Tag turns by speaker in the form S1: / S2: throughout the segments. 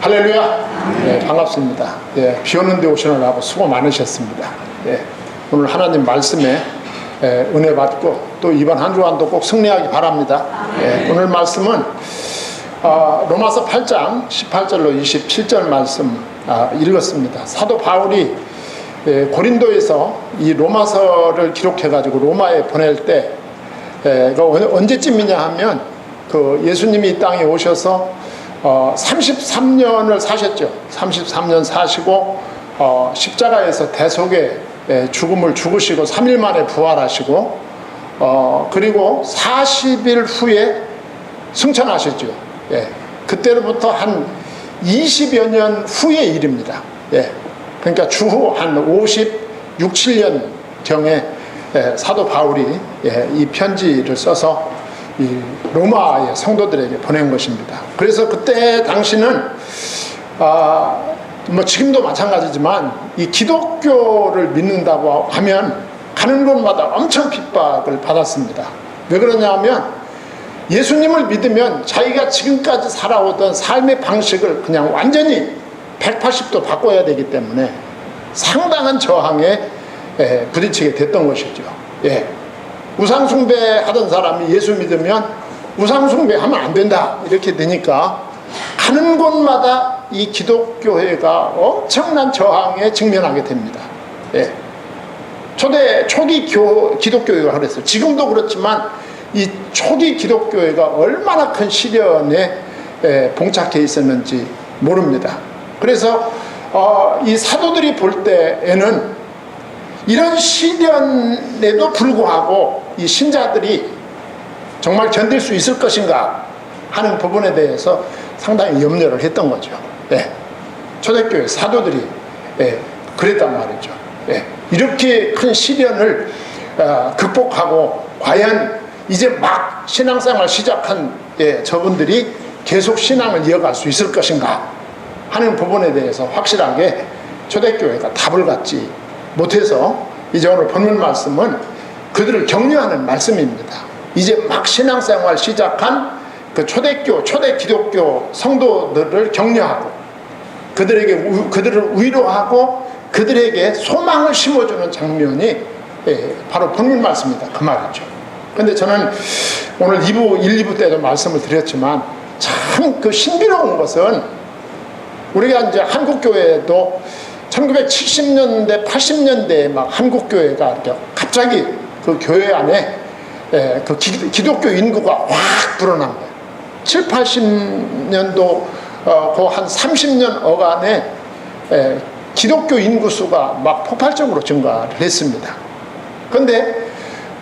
S1: 할렐루야. 네, 반갑습니다. 예, 비 오는데 오시느라고 수고 많으셨습니다. 예, 오늘 하나님 말씀에 은혜 받고 또 이번 한 주간도 꼭 승리하기 바랍니다. 예, 오늘 말씀은 로마서 8장 18절로 27절 말씀 읽었습니다. 사도 바울이 고린도에서 이 로마서를 기록해가지고 로마에 보낼 때 언제쯤이냐 하면 그 예수님이 이 땅에 오셔서 33년을 사셨죠. 33년 사시고 십자가에서 대속의 죽음을 죽으시고 3일 만에 부활하시고 그리고 40일 후에 승천하셨죠. 예, 그때로부터 한 20여 년 후의 일입니다. 예, 그러니까 주후 한 56, 7년 경에 사도 바울이 이 편지를 써서 이 로마의 성도들에게 보낸 것입니다. 그래서 그때 당시는 뭐 지금도 마찬가지지만 이 기독교를 믿는다고 하면 가는 곳마다 엄청 핍박을 받았습니다. 왜 그러냐면 예수님을 믿으면 자기가 지금까지 살아오던 삶의 방식을 그냥 완전히 180도 바꿔야 되기 때문에 상당한 저항에 부딪히게 됐던 것이죠. 예. 우상숭배 하던 사람이 예수 믿으면 우상숭배 하면 안 된다 이렇게 되니까 가는 곳마다 이 기독교회가 엄청난 저항에 직면하게 됩니다. 예. 초기 기독교회가 그랬어요. 지금도 그렇지만 이 초기 기독교회가 얼마나 큰 시련에 봉착해 있었는지 모릅니다. 그래서 이 사도들이 볼 때에는 이런 시련에도 불구하고 이 신자들이 정말 견딜 수 있을 것인가 하는 부분에 대해서 상당히 염려를 했던 거죠. 예. 초대교회 사도들이 그랬단 말이죠. 예. 이렇게 큰 시련을 극복하고 과연 이제 막 신앙생활 시작한 저분들이 계속 신앙을 이어갈 수 있을 것인가 하는 부분에 대해서 확실하게 초대교회가 답을 갖지 못해서 이제 오늘 본문 말씀은 그들을 격려하는 말씀입니다. 이제 막 신앙생활 시작한 그 초대 기독교 성도들을 격려하고 그들을 위로하고 그들에게 소망을 심어주는 장면이 바로 본문 말씀입니다. 그 말이죠. 근데 저는 오늘 1, 2부 때도 말씀을 드렸지만 참 그 신비로운 것은 우리가 이제 한국교회도 1970년대, 80년대에 막 한국교회가 이렇게 갑자기 그 교회 안에 그 기독교 인구가 확 불어난 거예요. 7, 80년도 그 한 30년 어간에 기독교 인구수가 막 폭발적으로 증가를 했습니다. 그런데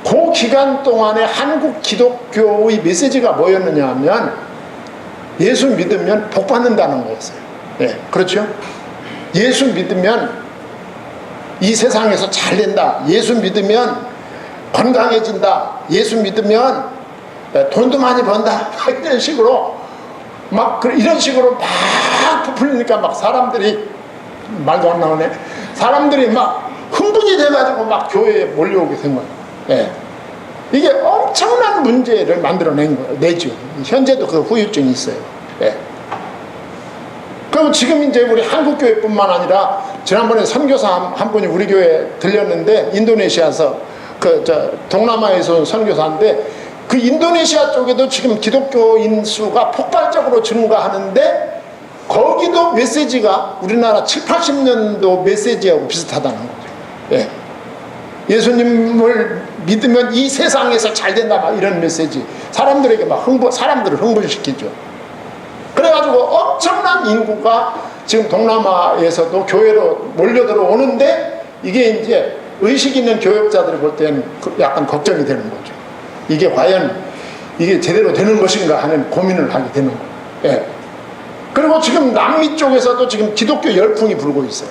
S1: 그 기간 동안에 한국 기독교의 메시지가 뭐였느냐 하면 예수 믿으면 복 받는다는 거였어요. 예, 그렇죠? 예수 믿으면 이 세상에서 잘 된다. 예수 믿으면 건강해진다. 예수 믿으면 돈도 많이 번다. 이런 식으로 이런 식으로 막 부풀리니까 막 사람들이 말도 안 나오네. 사람들이 막 흥분이 돼가지고 막 교회에 몰려오게 된 거예요. 예. 이게 엄청난 문제를 만들어낸 거예요. 내죠. 현재도 그 후유증이 있어요. 예. 그럼 지금 이제 우리 한국교회뿐만 아니라 지난번에 선교사 한 분이 우리 교회에 들렸는데 인도네시아에서 동남아에서 온 선교사인데 그 인도네시아 쪽에도 지금 기독교인 수가 폭발적으로 증가하는데 거기도 메시지가 우리나라 7, 80년도 메시지하고 비슷하다는 거죠. 예. 예수님을 믿으면 이 세상에서 잘 된다 막 이런 메시지 사람들에게 막 사람들을 흥분시키죠. 그래가지고 엄청난 인구가 지금 동남아에서도 교회로 몰려 들어오는데 이게 이제 의식 있는 교역자들이 볼 때는 약간 걱정이 되는 거죠. 이게 과연 이게 제대로 되는 것인가 하는 고민을 하게 되는 거예요. 예. 그리고 지금 남미 쪽에서도 지금 기독교 열풍이 불고 있어요.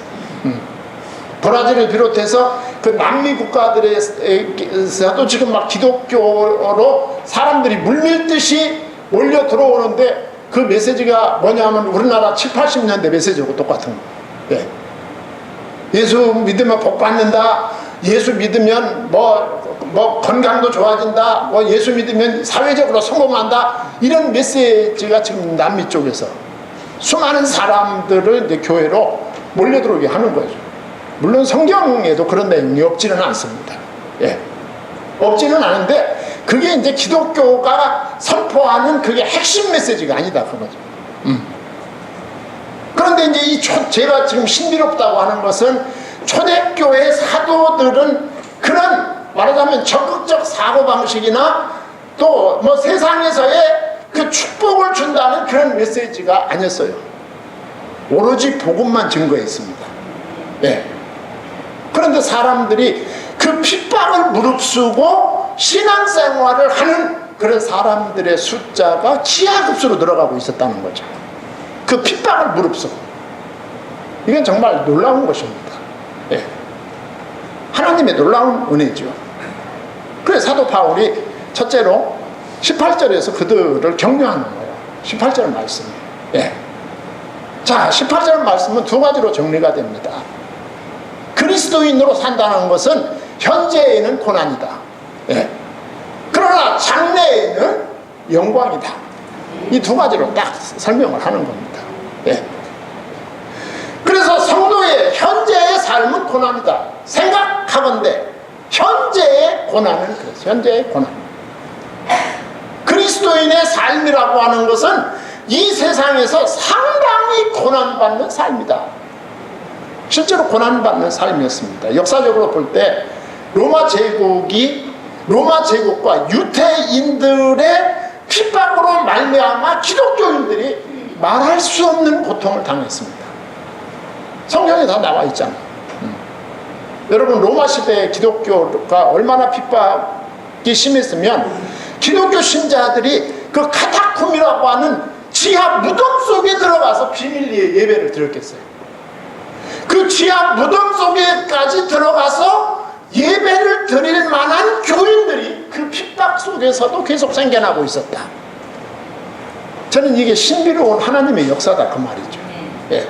S1: 브라질을 비롯해서 그 남미 국가들에서도 지금 막 기독교로 사람들이 물밀듯이 몰려 들어오는데 그 메시지가 뭐냐면 우리나라 7, 80년대 메시지하고 똑같은 거예요. 예. 예수 믿으면 복 받는다. 예수 믿으면 뭐 건강도 좋아진다. 뭐 예수 믿으면 사회적으로 성공한다. 이런 메시지가 지금 남미 쪽에서 수많은 사람들을 이제 교회로 몰려들어오게 하는 거죠. 물론 성경에도 그런 내용이 없지는 않습니다. 예. 없지는 않은데 그게 이제 기독교가 선포하는 그게 핵심 메시지가 아니다 그거죠. 그런데 이제 제가 지금 신비롭다고 하는 것은 초대교회 사도들은 그런 말하자면 적극적 사고방식이나 또 뭐 세상에서의 그 축복을 준다는 그런 메시지가 아니었어요. 오로지 복음만 증거했습니다. 예. 그런데 사람들이 그 핍박을 무릅쓰고 신앙생활을 하는 그런 사람들의 숫자가 기하급수로 늘어가고 있었다는 거죠. 그 핍박을 무릅쓰고. 이건 정말 놀라운 것입니다. 예. 하나님의 놀라운 은혜죠. 그래서 사도 바울이 첫째로 18절에서 그들을 격려하는 거예요. 18절 말씀. 예. 자, 18절 말씀은 두 가지로 정리가 됩니다. 그리스도인으로 산다는 것은 현재에는 고난이다. 예. 그러나 장래에는 영광이다. 이 두 가지로 딱 설명을 하는 겁니다. 예. 그래서 성도의 현재의 삶은 고난이다. 생각하건대 현재의 고난은 그래서 현재의 고난. 그리스도인의 삶이라고 하는 것은 이 세상에서 상당히 고난받는 삶이다. 실제로 고난받는 삶이었습니다. 역사적으로 볼 때 로마 제국과 유태인들의 핍박으로 말미암아 기독교인들이 말할 수 없는 고통을 당했습니다. 성경에 다 나와 있잖아요. 여러분 로마 시대의 기독교가 얼마나 핍박이 심했으면 기독교 신자들이 그 카타콤이라고 하는 지하 무덤 속에 들어가서 비밀리에 예배를 드렸겠어요. 그 지하 무덤 속에까지 들어가서 예배를 드릴 만한 교인들이 그 핍박 속에서도 계속 생겨나고 있었다. 저는 이게 신비로운 하나님의 역사다 그 말이죠. 예.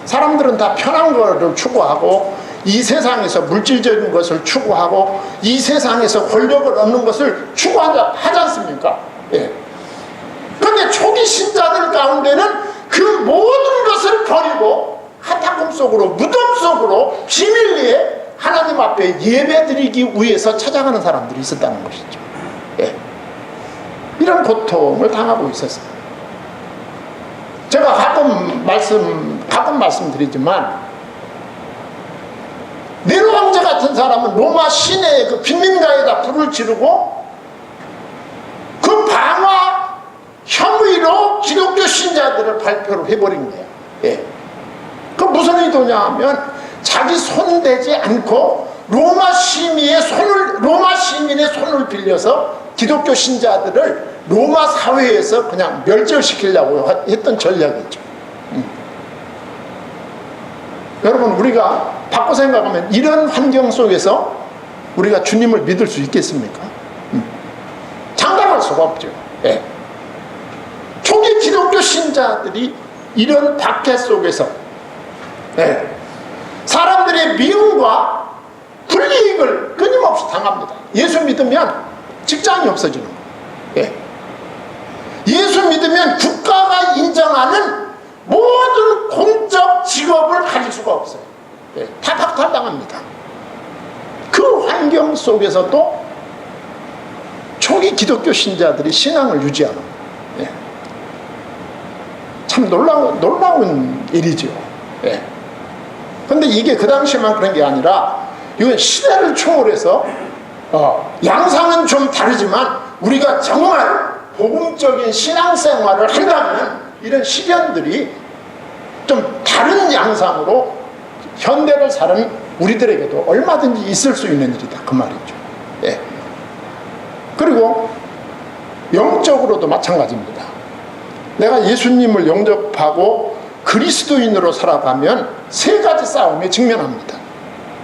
S1: 사람들은 다 편한 것을 추구하고 이 세상에서 물질적인 것을 추구하고 이 세상에서 권력을 얻는 것을 추구하지 않습니까? 예. 그런데 초기 신자들 가운데는 그 모든 것을 버리고 카타콤 속으로 무덤 속으로 비밀리에 하나님 앞에 예배드리기 위해서 찾아가는 사람들이 있었다는 것이죠. 예. 이런 고통을 당하고 있었어요. 제가 가끔 말씀드리지만 네로 왕자 같은 사람은 로마 시내의 그 빈민가에다 불을 지르고 그 방화 혐의로 기독교 신자들을 발표를 해버린 거예요. 예. 그 무슨 의도냐 하면 자기 손 대지 않고 로마 시민의 손을 빌려서 기독교 신자들을 로마 사회에서 그냥 멸절시키려고 했던 전략이죠. 여러분 우리가 바꿔 생각하면 이런 환경 속에서 우리가 주님을 믿을 수 있겠습니까? 장담할 수가 없죠. 예. 초기 기독교 신자들이 이런 박해 속에서 예. 사람들의 미움과 불이익을 끊임없이 당합니다. 예수 믿으면 직장이 없어지는 거예요. 예. 예수 믿으면 국가가 인정하는 모든 공적 직업을 가질 수가 없어요. 예. 다 박탈당합니다. 그 환경 속에서도 초기 기독교 신자들이 신앙을 유지하는 거예요. 예. 참 놀라운 일이죠. 예. 근데 이게 그 당시만 그런 게 아니라 이건 시대를 초월해서 양상은 좀 다르지만 우리가 정말 복음적인 신앙생활을 한다면 이런 시련들이 좀 다른 양상으로 현대를 사는 우리들에게도 얼마든지 있을 수 있는 일이다 그 말이죠. 예. 그리고 영적으로도 마찬가지입니다. 내가 예수님을 영접하고 그리스도인으로 살아가면 세 가지 싸움에 직면합니다.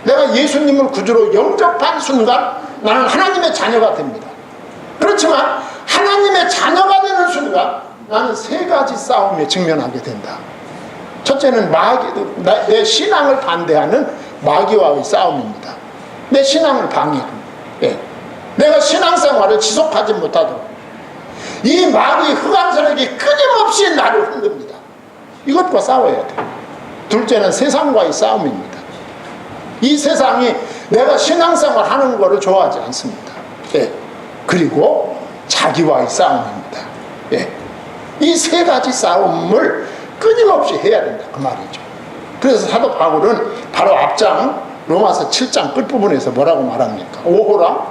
S1: 내가 예수님을 구주로 영접한 순간 나는 하나님의 자녀가 됩니다. 그렇지만 하나님의 자녀가 되는 순간 나는 세 가지 싸움에 직면하게 된다. 첫째는 내 신앙을 반대하는 마귀와의 싸움입니다. 내 신앙을 방해합니다. 예. 내가 신앙생활을 지속하지 못하도록 이 마귀 흑암 세력이 끊임없이 나를 흔듭니다. 이것과 싸워야 돼요. 둘째는 세상과의 싸움입니다. 이 세상이 내가 신앙생활 하는 거를 좋아하지 않습니다. 예. 그리고 자기와의 싸움입니다. 예. 이 세 가지 싸움을 끊임없이 해야 된다 그 말이죠. 그래서 사도 바울은 바로 앞장 로마서 7장 끝부분에서 뭐라고 말합니까? 오호라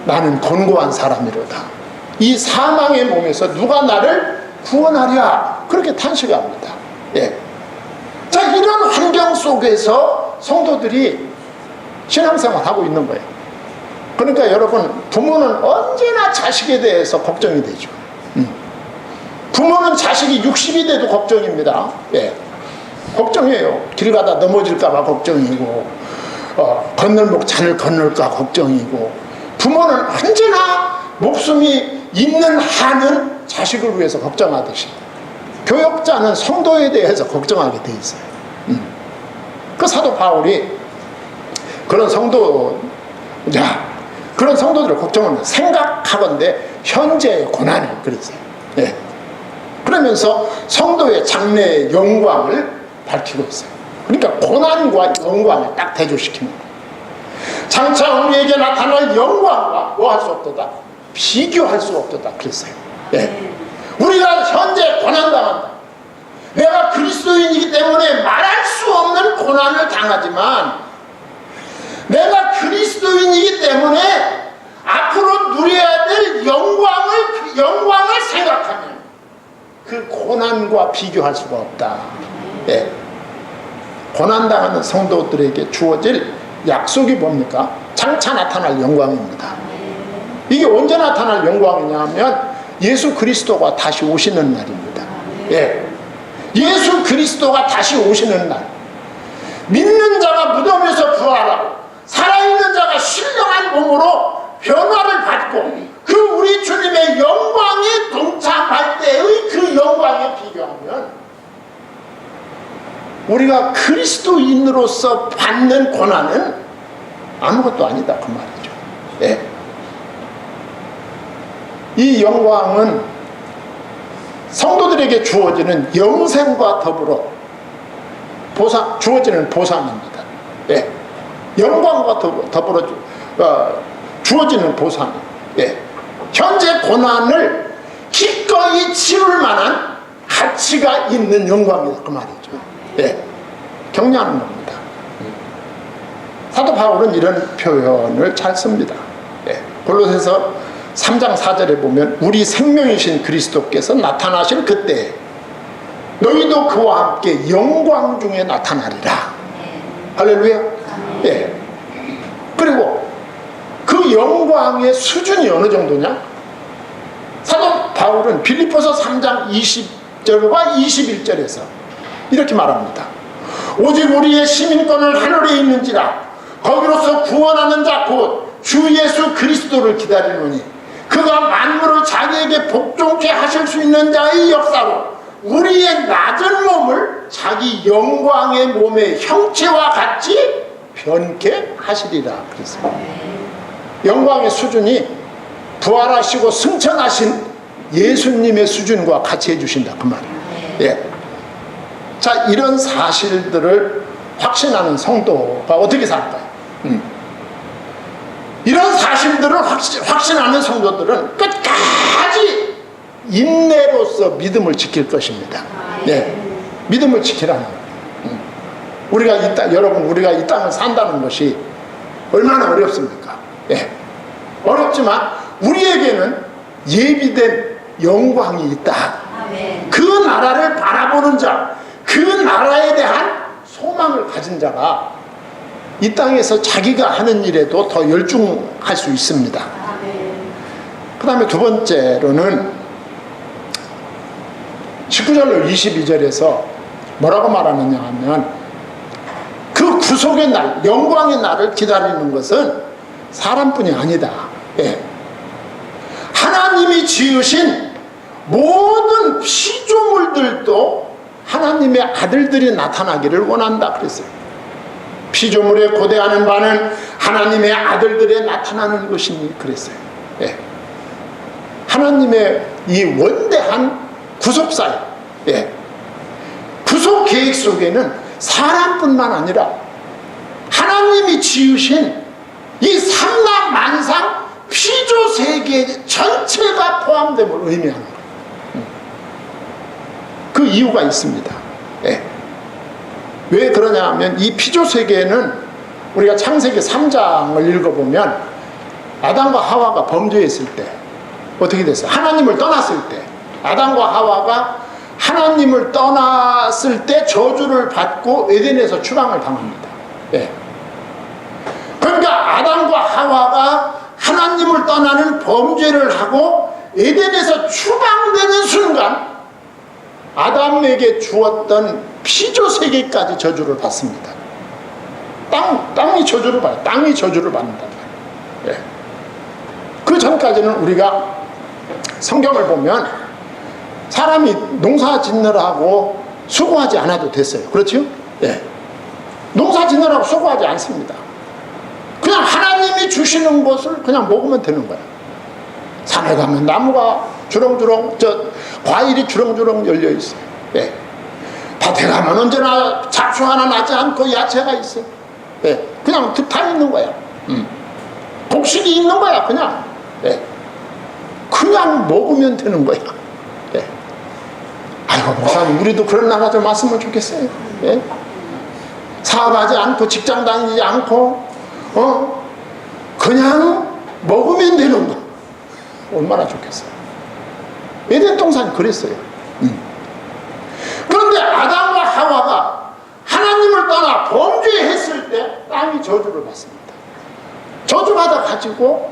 S1: 나는 곤고한 사람이로다. 이 사망의 몸에서 누가 나를 구원하랴 그렇게 탄식합니다. 예. 자, 이런 환경 속에서 성도들이 신앙생활 하고 있는 거예요. 그러니까 여러분, 부모는 언제나 자식에 대해서 걱정이 되죠. 부모는 자식이 60이 돼도 걱정입니다. 예. 걱정이에요. 길 가다 넘어질까봐 걱정이고, 건널목 잔을 건널까 걱정이고, 부모는 언제나 목숨이 있는 한은 자식을 위해서 걱정하듯이 교역자는 성도에 대해서 걱정하게 돼 있어요. 그 사도 바울이 그런 그런 성도들의 걱정을 생각하건대 현재의 고난을 그랬어요. 예. 그러면서 성도의 장래의 영광을 밝히고 있어요. 그러니까 고난과 영광을 딱 대조시키는 거예요. 장차 우리에게 나타날 영광과 뭐 할 수 없도다? 비교할 수 없도다 그랬어요. 예. 우리가 현재 고난당한다. 내가 그리스도인이기 때문에 말할 수 없는 고난을 당하지만 내가 그리스도인이기 때문에 앞으로 누려야 될 영광을 생각하면 그 고난과 비교할 수가 없다. 예. 고난당하는 성도들에게 주어질 약속이 뭡니까? 장차 나타날 영광입니다. 이게 언제 나타날 영광이냐 하면 예수 그리스도가 다시 오시는 날입니다. 예. 예수 그리스도가 다시 오시는 날. 믿는 자가 무덤에서 부활하고 살아있는 자가 신령한 몸으로 변화를 받고 그 우리 주님의 영광에 동참할 때의 그 영광에 비교하면 우리가 그리스도인으로서 받는 고난은 아무것도 아니다 그 말이죠. 예. 이 영광은 성도들에게 주어지는 영생과 더불어 주어지는 보상입니다. 예. 영광과 더불어 주어지는 보상. 예. 현재 고난을 기꺼이 치룰 만한 가치가 있는 영광이다 그 말이죠. 예. 격려하는 겁니다. 사도 바울은 이런 표현을 잘 씁니다. 예. 골로새서 3장 4절에 보면 우리 생명이신 그리스도께서 나타나실 그때 너희도 그와 함께 영광 중에 나타나리라. 할렐루야. 예. 그리고 그 영광의 수준이 어느 정도냐? 사도 바울은 빌립보서 3장 20절과 21절에서 이렇게 말합니다. 오직 우리의 시민권은 하늘에 있는지라 거기로서 구원하는 자 곧 주 예수 그리스도를 기다리노니 그가 만물을 자기에게 복종케 하실 수 있는 자의 역사로 우리의 낮은 몸을 자기 영광의 몸의 형체와 같이 변케 하시리라 그랬어요. 영광의 수준이 부활하시고 승천하신 예수님의 수준과 같이 해주신다 그 말이에요. 예. 자, 이런 사실들을 확신하는 성도가 어떻게 살까요? 이런 사실들을 확신하는 성도들은 끝까지 인내로서 믿음을 지킬 것입니다. 네. 믿음을 지키라는 거예요. 여러분, 우리가 이 땅을 산다는 것이 얼마나 어렵습니까? 예. 어렵지만 우리에게는 예비된 영광이 있다. 그 나라를 바라보는 자, 그 나라에 대한 소망을 가진 자가 이 땅에서 자기가 하는 일에도 더 열중할 수 있습니다. 그 다음에 두 번째로는 19절로 22절에서 뭐라고 말하느냐 하면 그 구속의 날, 영광의 날을 기다리는 것은 사람뿐이 아니다. 예. 하나님이 지으신 모든 피조물들도 하나님의 아들들이 나타나기를 원한다 그랬어요. 피조물에 고대하는 바는 하나님의 아들들에 나타나는 것이니 그랬어요. 예. 하나님의 이 원대한 구속사역, 예. 구속 계획 속에는 사람뿐만 아니라 하나님이 지으신 이 삼라만상 피조 세계 전체가 포함됨을 의미하는 거예요. 그 이유가 있습니다. 예. 왜 그러냐 하면 이 피조 세계는 우리가 창세기 3장을 읽어보면 아담과 하와가 범죄했을 때 어떻게 됐어요? 하나님을 떠났을 때 아담과 하와가 하나님을 떠났을 때 저주를 받고 에덴에서 추방을 당합니다. 예. 그러니까 아담과 하와가 하나님을 떠나는 범죄를 하고 에덴에서 추방되는 순간 아담에게 주었던 피조 세계까지 저주를 받습니다. 땅이 저주를 받아요. 땅이 저주를 받는다. 예. 그 전까지는 우리가 성경을 보면 사람이 농사 짓느라고 수고하지 않아도 됐어요. 그렇죠? 예. 농사 짓느라고 수고하지 않습니다. 그냥 하나님이 주시는 것을 그냥 먹으면 되는 거야. 산에 가면 나무가 주렁주렁, 과일이 주렁주렁 열려 있어요. 예. 밭에 가면 언제나 잡초 하나 나지 않고 야채가 있어. 예. 그냥 다 있는 거야. 곡식이 있는 거야, 그냥. 예. 그냥 먹으면 되는 거야. 예. 아이고, 목사님, 우리도 그런 나라 좀 왔으면 좋겠어요. 예. 사업하지 않고, 직장 다니지 않고, 그냥 먹으면 되는 거. 얼마나 좋겠어요. 에덴 동산이 그랬어요. 그런데 아담과 하와가 하나님을 떠나 범죄했을 때 땅이 저주를 받습니다. 저주받아 가지고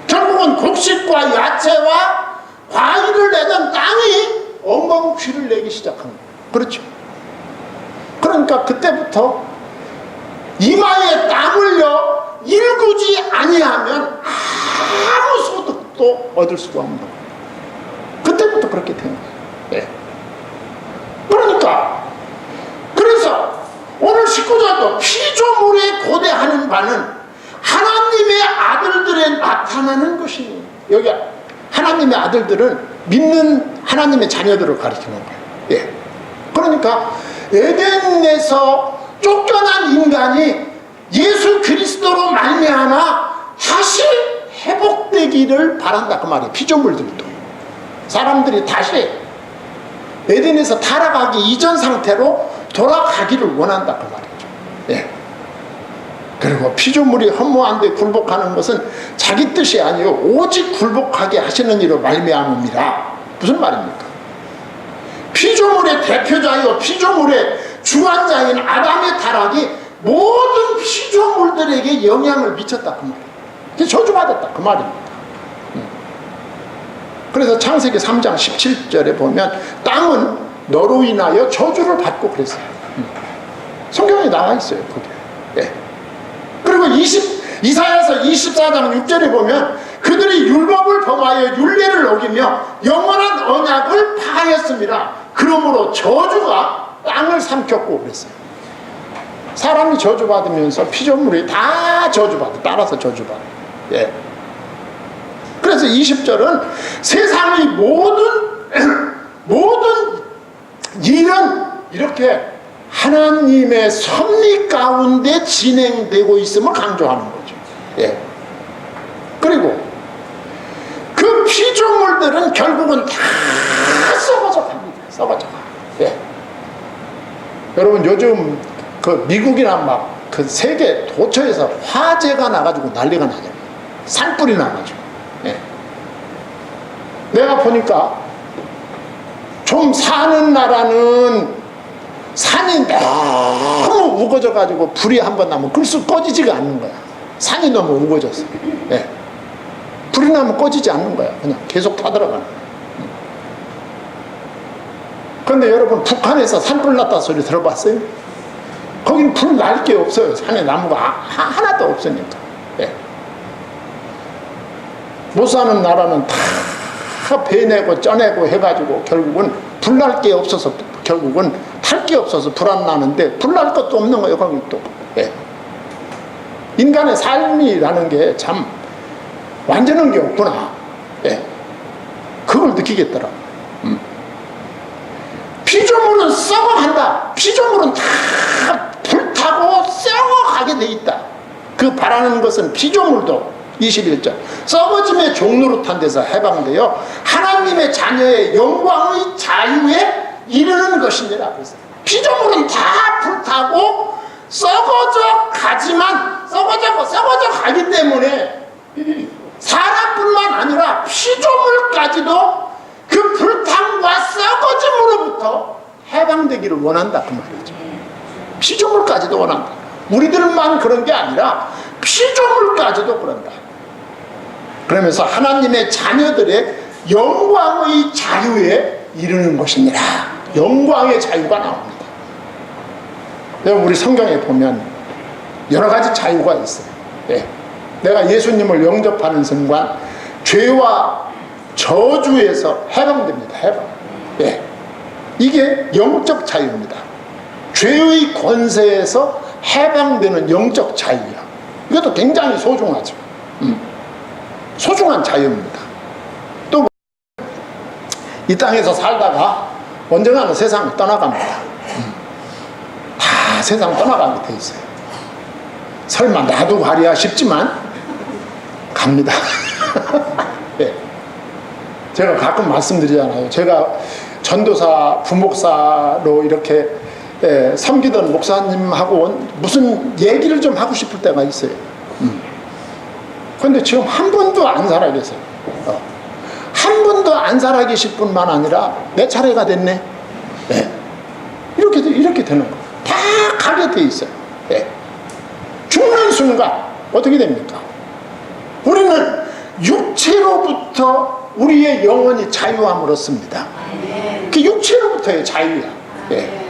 S1: 결국은 곡식과 야채와 과일을 내던 땅이 엉겅퀴를 내기 시작한 거예요. 그렇죠? 그러니까 그때부터 이마에 땀 흘려 일구지 아니하면 아무 소득도 얻을 수가 없는 거예요. 그때부터 그렇게 된 거예요. 네. 그래서 오늘 19절도 피조물에 고대하는 바는 하나님의 아들들에 나타나는 것이니, 여기 하나님의 아들들은 믿는 하나님의 자녀들을 가리키는 거예요. 예. 그러니까 에덴에서 쫓겨난 인간이 예수 그리스도로 말미암아 다시 회복되기를 바란다, 그 말이에요. 피조물들도 사람들이 다시 에덴에서 타락하기 이전 상태로 돌아가기를 원한다, 그 말이죠. 예. 그리고 피조물이 허무한데 굴복하는 것은 자기 뜻이 아니요 오직 굴복하게 하시는 이로 말미암음이라. 무슨 말입니까? 피조물의 대표자요 피조물의 주관자인 아담의 타락이 모든 피조물들에게 영향을 미쳤다, 그 말이에요. 저주받았다, 그 말입니다. 그래서 창세기 3장 17절에 보면 땅은 너로 인하여 저주를 받고 그랬어요. 성경에 나와 있어요, 거기에. 예. 그리고 이사야서 24장 6절에 보면 그들이 율법을 범하여 율례를 어기며 영원한 언약을 파하였습니다. 그러므로 저주가 땅을 삼켰고 그랬어요. 사람이 저주받으면서 피조물이 다 저주받아, 따라서 저주받아. 예. 그래서 20절은 세상의 모든 일은 이렇게 하나님의 섭리 가운데 진행되고 있음을 강조하는 거죠. 예. 그리고 그 피조물들은 결국은 다 썩어져 갑니다. 썩어져 가. 예. 여러분, 요즘 그 미국이나 막 그 세계 도처에서 화재가 나가지고 난리가 나죠. 산불이 나가지고. 예. 내가 보니까 좀 사는 나라는 산이 너무 우거져 가지고 불이 한번 나면 글쎄 꺼지지가 않는 거야. 산이 너무 우거졌어. 예. 불이 나면 꺼지지 않는 거야. 그냥 계속 타들어가는 거야. 그런데 여러분, 북한에서 산불 났다 소리 들어봤어요? 거긴 불 날 게 없어요. 산에 나무가 하나도 없으니까. 예. 못 사는 나라는 다 베내고 쪄내고 해가지고 결국은 불 날 게 없어서, 결국은 탈 게 없어서 불 안 나는데 불 날 것도 없는 거예요, 거기 또. 예. 인간의 삶이라는 게 참 완전한 게 없구나. 예. 그걸 느끼겠더라. 피조물은 썩어간다. 피조물은 다 불타고 썩어가게 돼 있다. 그 바라는 것은 피조물도 21절 썩어짐의 종노릇한 데서 해방되어 하나님의 자녀의 영광의 자유에 이르는 것이니라. 그래서 피조물은 다 불타고 썩어져 가지만 썩어져 가기 때문에 사람뿐만 아니라 피조물까지도 그 불탕과 썩어짐으로부터 해방되기를 원한다 그 말이죠. 피조물까지도 원한다. 우리들만 그런 게 아니라 피조물까지도 그런다. 그러면서 하나님의 자녀들의 영광의 자유에 이르는 것이니라. 영광의 자유가 나옵니다. 우리 성경에 보면 여러 가지 자유가 있어요. 예. 내가 예수님을 영접하는 순간 죄와 저주에서 해방됩니다. 해방. 예. 이게 영적 자유입니다. 죄의 권세에서 해방되는 영적 자유야. 이것도 굉장히 소중하죠. 소중한 자유입니다. 또 이 땅에서 살다가 언젠가는 세상을 떠나갑니다. 다 세상 떠나가게 돼 있어요. 설마 나도 가랴 싶지만 갑니다. 네. 제가 가끔 말씀드리잖아요. 제가 전도사, 부목사로 이렇게 섬기던 목사님하고 무슨 얘기를 좀 하고 싶을 때가 있어요. 그런데 지금 한 분도 안 살아계세요. 한 분도 안 살아계실 뿐만 아니라 내 차례가 됐네. 네. 이렇게 되는 거예요. 다 가게 돼 있어요. 네. 죽는 순간 어떻게 됩니까? 우리는 육체로부터 우리의 영혼이 자유함을 얻습니다. 그 육체로부터의 자유야. 네.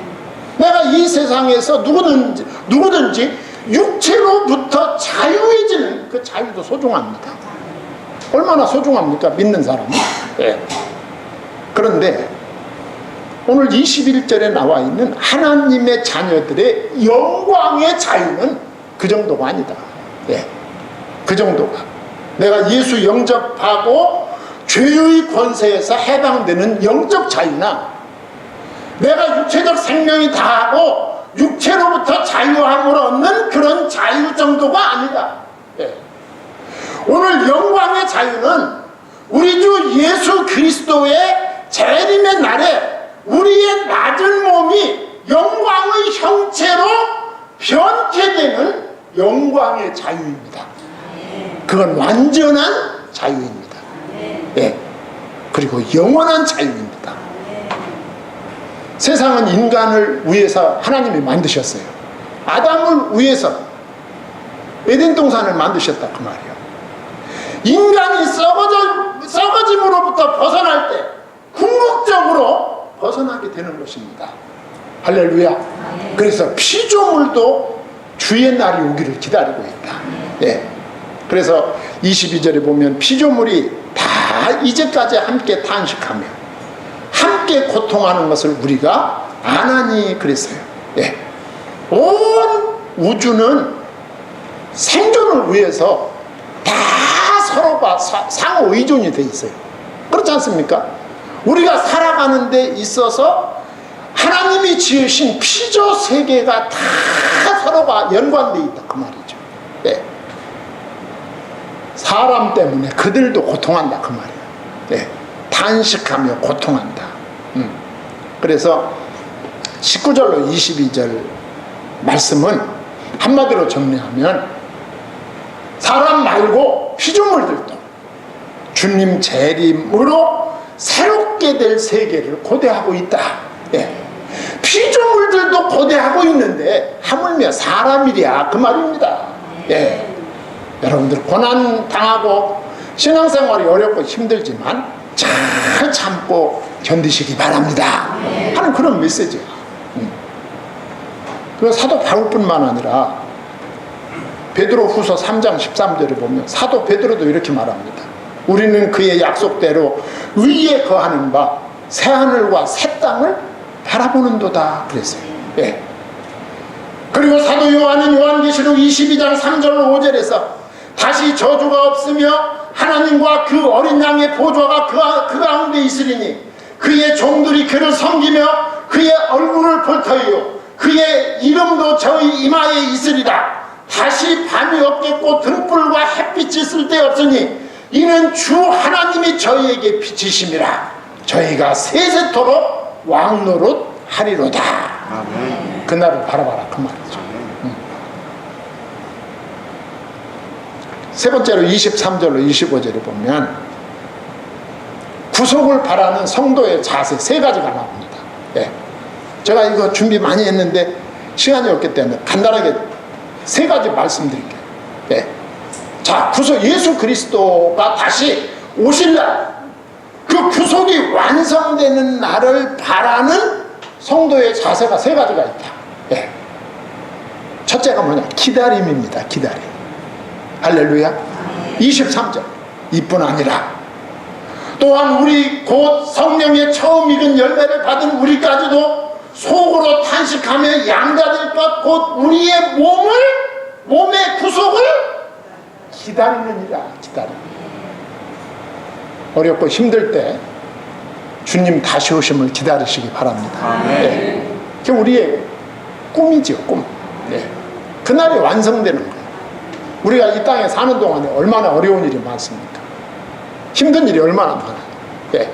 S1: 내가 이 세상에서 누구든지 육체로부터 자유해지는 그 자유도 소중합니다. 얼마나 소중합니까? 믿는 사람은. 네. 그런데 오늘 21절에 나와 있는 하나님의 자녀들의 영광의 자유는 그 정도가 아니다. 네. 그 정도가. 내가 예수 영접하고 죄의 권세에서 해방되는 영적 자유나 내가 육체적 생명이 다하고 육체로부터 자유함을 얻는 그런 자유 정도가 아니다. 네. 오늘 영광의 자유는 우리 주 예수 그리스도의 재림의 날에 우리의 낮은 몸이 영광의 형체로 변케되는 영광의 자유입니다. 그건 완전한 자유입니다. 예. 그리고 영원한 자유입니다. 세상은 인간을 위해서 하나님이 만드셨어요. 아담을 위해서 에덴 동산을 만드셨다 그 말이에요. 인간이 썩어짐으로부터 벗어날 때 궁극적으로 벗어나게 되는 것입니다. 할렐루야. 그래서 피조물도 주의 날이 오기를 기다리고 있다. 예. 그래서 22절에 보면 피조물이 다 이제까지 함께 탄식하며 함께 고통하는 것을 우리가 아나니 그랬어요. 예. 온 우주는 생존을 위해서 다 서로가 상호 의존이 돼 있어요. 그렇지 않습니까? 우리가 살아가는 데 있어서 하나님이 지으신 피조 세계가 다 서로가 연관돼 있다 그 말이죠. 예. 사람 때문에 그들도 고통한다 그 말이에요. 예. 탄식하며 고통한다. 그래서 19절로 22절 말씀은 한마디로 정리하면 사람 말고 피조물들도 주님 재림으로 새롭게 될 세계를 고대하고 있다. 예. 피조물들도 고대하고 있는데 하물며 사람이랴 그 말입니다. 예. 여러분들 고난 당하고 신앙생활이 어렵고 힘들지만 잘 참고 견디시기 바랍니다 하는 그런 메시지예요. 그 사도 바울뿐만 아니라 베드로 후서 3장 13절에 보면 사도 베드로도 이렇게 말합니다. 우리는 그의 약속대로 위에 거하는 바 새하늘과 새 땅을 바라보는도다 그랬어요. 예. 그리고 사도 요한은 요한계시록 22장 3절 5절에서 다시 저주가 없으며 하나님과 그 어린 양의 보좌가 그 가운데 있으리니 그의 종들이 그를 섬기며 그의 얼굴을 볼 터이요 그의 이름도 저희 이마에 있으리라. 다시 밤이 없겠고 등불과 햇빛이 쓸데없으니 이는 주 하나님이 저희에게 비치심이라. 저희가 세세토록 왕노릇 하리로다.
S2: 아멘.
S1: 그날을 바라봐라 그 말이죠. 세 번째로 23절로 25절에 보면 구속을 바라는 성도의 자세 세 가지가 나옵니다. 예. 제가 이거 준비 많이 했는데 시간이 없기 때문에 간단하게 세 가지 말씀드릴게요. 예. 자, 구속 예수 그리스도가 다시 오실 날, 그 구속이 완성되는 날을 바라는 성도의 자세가 세 가지가 있다. 예. 첫째가 뭐냐? 기다림입니다. 기다림. 할렐루야. 23절. 이뿐 아니라 또한 우리 곧 성령의 처음 익은 열매를 받은 우리까지도 속으로 탄식하며 양자될 것 곧 우리의 몸의 구속을 기다리느니라. 기다려. 어렵고 힘들 때 주님 다시 오심을 기다리시기 바랍니다. 네. 그게 우리의 꿈이지요. 꿈. 네. 그날이 완성되는 거예요. 우리가 이 땅에 사는 동안에 얼마나 어려운 일이 많습니까? 힘든 일이 얼마나 많아요. 예.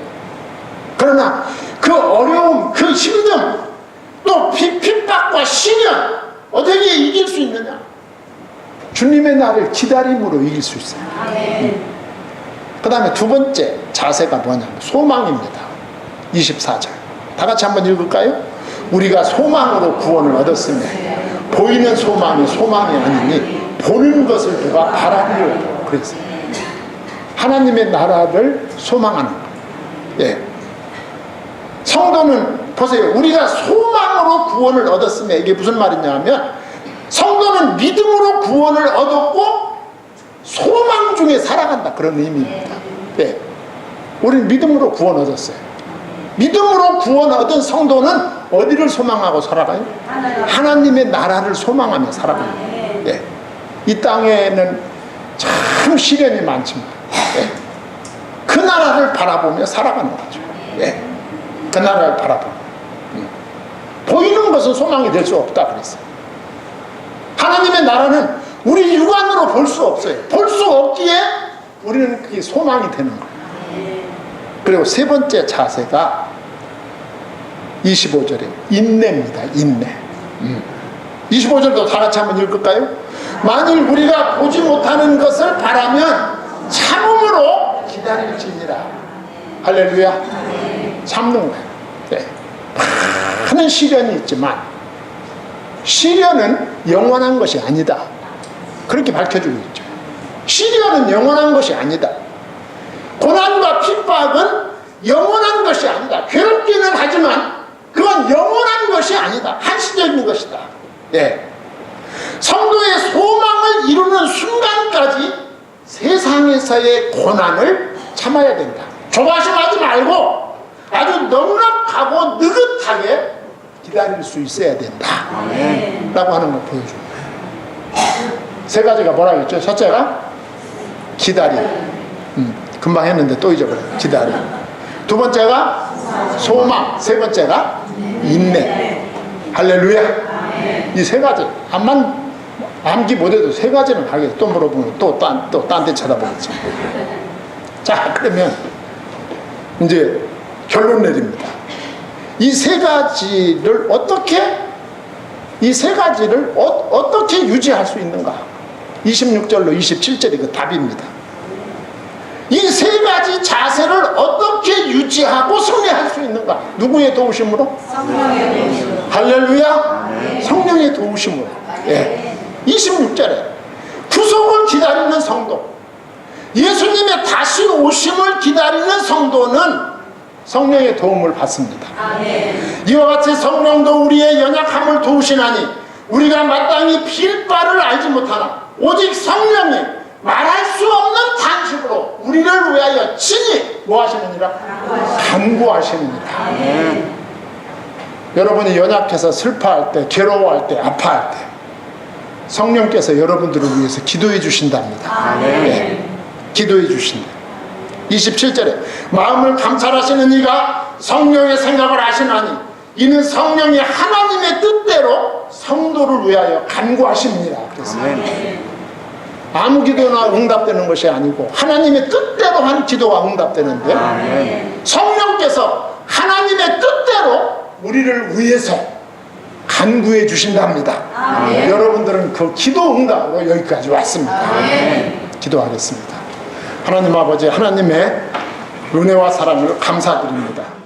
S1: 그러나 그 어려움, 그 힘듦, 또 핍박과 시련 어떻게 이길 수 있느냐? 주님의 날을 기다림으로 이길 수 있어요. 그 다음에 두 번째 자세가 뭐냐면 소망입니다. 24절. 다 같이 한번 읽을까요? 우리가 소망으로 구원을 얻었으며 보이는 소망이 소망이 아니니 보는 것을 누가 바라리요. 그랬어요. 하나님의 나라를 소망하는 거예요. 예. 성도는 보세요. 우리가 소망으로 구원을 얻었으며 이게 무슨 말이냐면 성도는 믿음으로 구원을 얻었고 소망 중에 살아간다 그런 의미입니다. 예. 우리는 믿음으로 구원 얻었어요. 믿음으로 구원 얻은 성도는 어디를 소망하고 살아가요? 하나님의 나라를 소망하며 살아가요. 예. 이 땅에는 참 시련이 많지만 예. 그 나라를 바라보며 살아가는 거죠. 예. 그 나라를 바라보며 보이는 것은 소망이 될 수 없다 그랬어요. 하나님의 나라는 우리 육안으로 볼 수 없어요. 볼 수 없기에 우리는 그게 소망이 되는 거예요. 그리고 세 번째 자세가 25절에 인내입니다. 인내. 25절도 다 같이 한번 읽을까요? 만일 우리가 보지 못하는 것을 바라면 참음으로 기다릴지니라. 할렐루야. 참는 거예요. 네. 많은 시련이 있지만 시련은 영원한 것이 아니다. 그렇게 밝혀주고 있죠. 시련은 영원한 것이 아니다. 고난과 핍박은 영원한 것이 아니다. 괴롭기는 하지만 그건 영원한 것이 아니다. 한시적인 것이다. 예. 성도의 소망을 이루는 순간까지 세상에서의 고난을 참아야 된다. 조바심하지 말고 아주 넉넉하고 느긋하게 기다릴 수 있어야 된다. 아멘. 라고 하는 걸 보여줍니다. 세 가지가 뭐라고 했죠? 첫째가 기다림. 금방 했는데 또 잊어버려요. 기다림. 두 번째가 소망. 세 번째가 인내. 할렐루야. 이 세 가지. 암기 못해도 세 가지는 하겠어. 또 물어보면 또 딴 데 쳐다보겠죠. 자, 그러면 이제 결론 내립니다. 이 세 가지를 어떻게 유지할 수 있는가? 26절로 27절이 그 답입니다. 이 세 가지 자세를 어떻게 유지하고 승리할 수 있는가? 누구의 도우심으로? 성령의 도우심으로. 할렐루야. 네. 성령의 도우심으로. 예. 26절에 구속을 기다리는 성도, 예수님의 다시 오심을 기다리는 성도는 성령의 도움을 받습니다. 아멘. 이와 같이 성령도 우리의 연약함을 도우시나니 우리가 마땅히 빌 바를 알지 못하나 오직 성령이 말할 수 없는 탄식으로 우리를 위하여 친히 뭐 하시느니라? 간구하시느니라. 아멘. 여러분이 연약해서 슬퍼할 때, 괴로워할 때, 아파할 때 성령께서 여러분들을 위해서 기도해 주신답니다. 아멘. 네. 기도해 주신다. 27절에 마음을 감찰하시는 이가 성령의 생각을 아시나니 이는 성령이 하나님의 뜻대로 성도를 위하여 간구하십니다. 그래서 아무 기도나 응답되는 것이 아니고 하나님의 뜻대로 한 기도가 응답되는데 성령께서 하나님의 뜻대로 우리를 위해서 간구해 주신답니다. 여러분들은 그 기도 응답으로 여기까지 왔습니다. 기도하겠습니다. 하나님 아버지, 하나님의 은혜와 사랑을 감사드립니다.